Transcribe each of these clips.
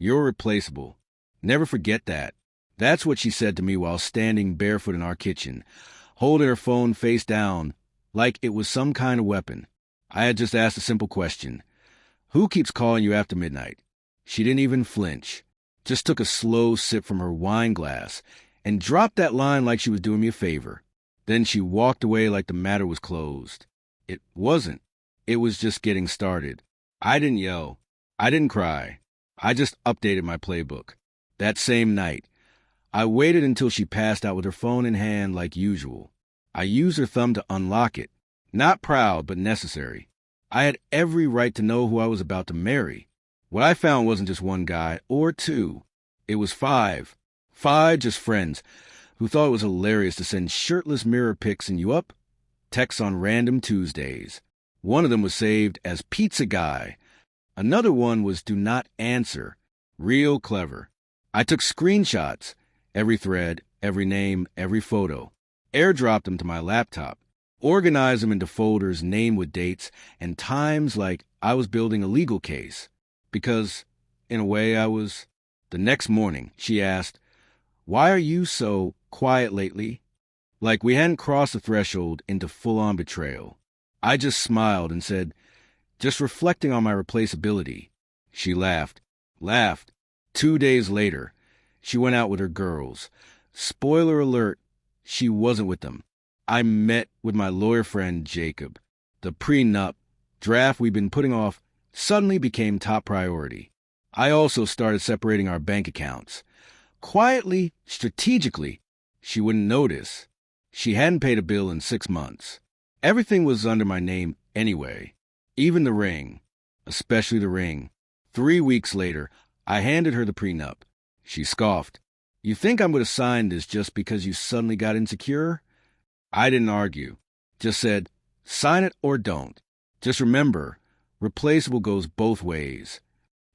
You're replaceable. Never forget that. That's what she said to me while standing barefoot in our kitchen, holding her phone face down like it was some kind of weapon. I had just asked a simple question. Who keeps calling you after midnight? She didn't even flinch, just took a slow sip from her wine glass and dropped that line like she was doing me a favor. Then she walked away like the matter was closed. It wasn't. It was just getting started. I didn't yell. I didn't cry. I just updated my playbook. That same night, I waited until she passed out with her phone in hand like usual. I used her thumb to unlock it. Not proud, but necessary. I had every right to know who I was about to marry. What I found wasn't just one guy or two. It was five. Five just friends who thought it was hilarious to send shirtless mirror pics and you up texts on random Tuesdays. One of them was saved as Pizza Guy. Another one was Do Not Answer. Real clever. I took screenshots, every thread, every name, every photo, airdropped them to my laptop, organized them into folders named with dates and times like I was building a legal case. Because, in a way, I was. The next morning, she asked, "Why are you so quiet lately?" Like we hadn't crossed the threshold into full-on betrayal. I just smiled and said, "Just reflecting on my replaceability." She laughed. 2 days later, she went out with her girls. Spoiler alert, she wasn't with them. I met with my lawyer friend, Jacob. The prenup draft we'd been putting off suddenly became top priority. I also started separating our bank accounts. Quietly, strategically, she wouldn't notice. She hadn't paid a bill in 6 months. Everything was under my name anyway. Even the ring. Especially the ring. 3 weeks later, I handed her the prenup. She scoffed. "You think I'm going to sign this just because you suddenly got insecure?" I didn't argue. Just said, sign it or don't. Just remember, replaceable goes both ways.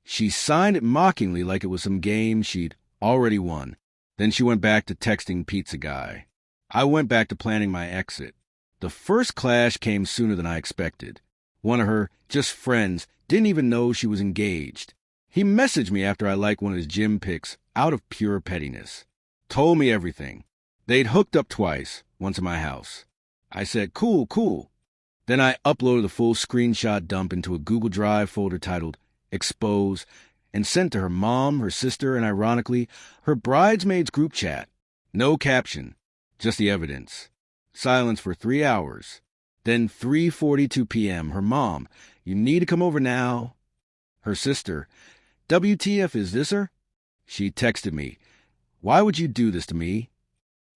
She signed it mockingly like it was some game she'd already won. Then she went back to texting Pizza Guy. I went back to planning my exit. The first clash came sooner than I expected. One of her just friends didn't even know she was engaged. He messaged me after I liked one of his gym pics out of pure pettiness. Told me everything. They'd hooked up twice, once in my house. I said, cool. Then I uploaded the full screenshot dump into a Google Drive folder titled Expose and sent to her mom, her sister, and ironically, her bridesmaids group chat. No caption, just the evidence. Silence for 3 hours. Then 3:42 p.m., her mom, "You need to come over now." Her sister, "WTF, is this her?" She texted me, "Why would you do this to me?"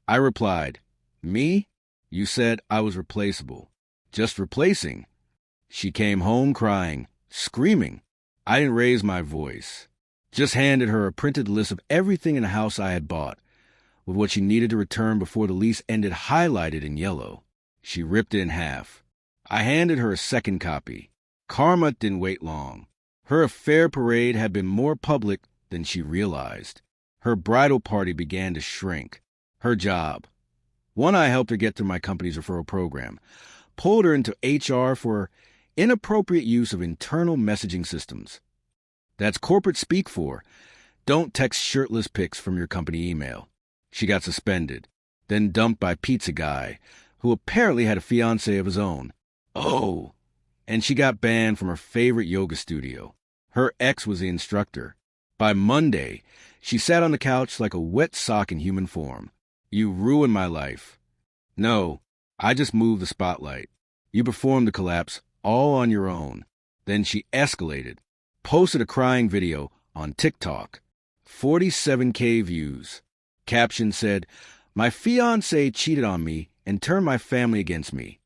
I replied, "Me? You said I was replaceable. Just replacing." She came home crying, screaming. I didn't raise my voice. Just handed her a printed list of everything in the house I had bought, with what she needed to return before the lease ended highlighted in yellow. She ripped it in half. I handed her a second copy. Karma didn't wait long. Her affair parade had been more public than she realized. Her bridal party began to shrink. Her job. One I helped her get through my company's referral program. Pulled her into HR for inappropriate use of internal messaging systems. That's corporate speak for, don't text shirtless pics from your company email. She got suspended, then dumped by Pizza Guy, who apparently had a fiancé of his own. Oh! And she got banned from her favorite yoga studio. Her ex was the instructor. By Monday, she sat on the couch like a wet sock in human form. "You ruined my life." "No, I just moved the spotlight. You performed the collapse all on your own." Then she escalated, posted a crying video on TikTok. 47K views. Caption said, "My fiancé cheated on me and turned my family against me.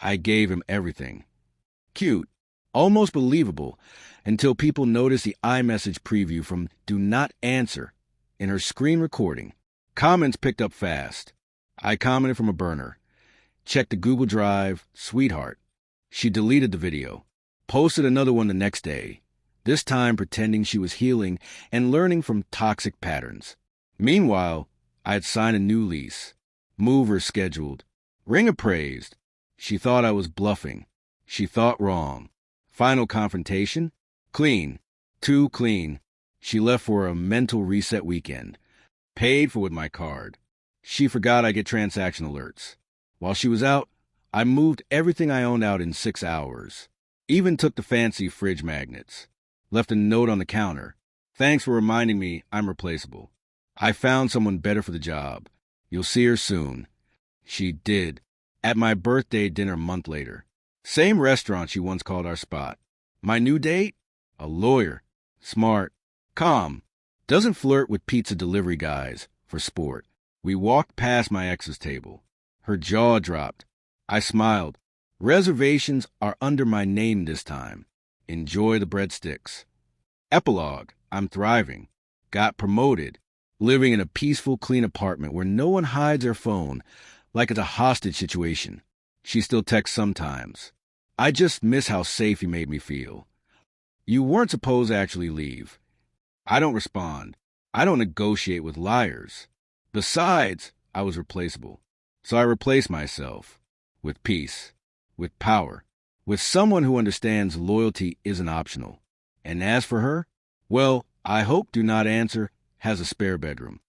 I gave him everything." Cute. Almost believable until people noticed the iMessage preview from Do Not Answer in her screen recording. Comments picked up fast. I commented from a burner. Checked the Google Drive, sweetheart. She deleted the video. Posted another one the next day, this time pretending she was healing and learning from toxic patterns. Meanwhile, I had signed a new lease. Mover scheduled. Ring appraised. She thought I was bluffing. She thought wrong. Final confrontation? Clean. Too clean. She left for a mental reset weekend. Paid for with my card. She forgot I get transaction alerts. While she was out, I moved everything I owned out in 6 hours. Even took the fancy fridge magnets. Left a note on the counter. Thanks for reminding me I'm replaceable. I found someone better for the job. You'll see her soon. She did. At my birthday dinner a month later. Same restaurant she once called our spot. My new date? A lawyer. Smart. Calm. Doesn't flirt with pizza delivery guys for sport. We walked past my ex's table. Her jaw dropped. I smiled. Reservations are under my name this time. Enjoy the breadsticks. Epilogue. I'm thriving. Got promoted. Living in a peaceful, clean apartment where no one hides their phone like it's a hostage situation. She still texts sometimes. I just miss how safe he made me feel. You weren't supposed to actually leave. I don't respond. I don't negotiate with liars. Besides, I was replaceable. So I replaced myself. With peace. With power. With someone who understands loyalty isn't optional. And as for her, well, I hope Do Not Answer has a spare bedroom.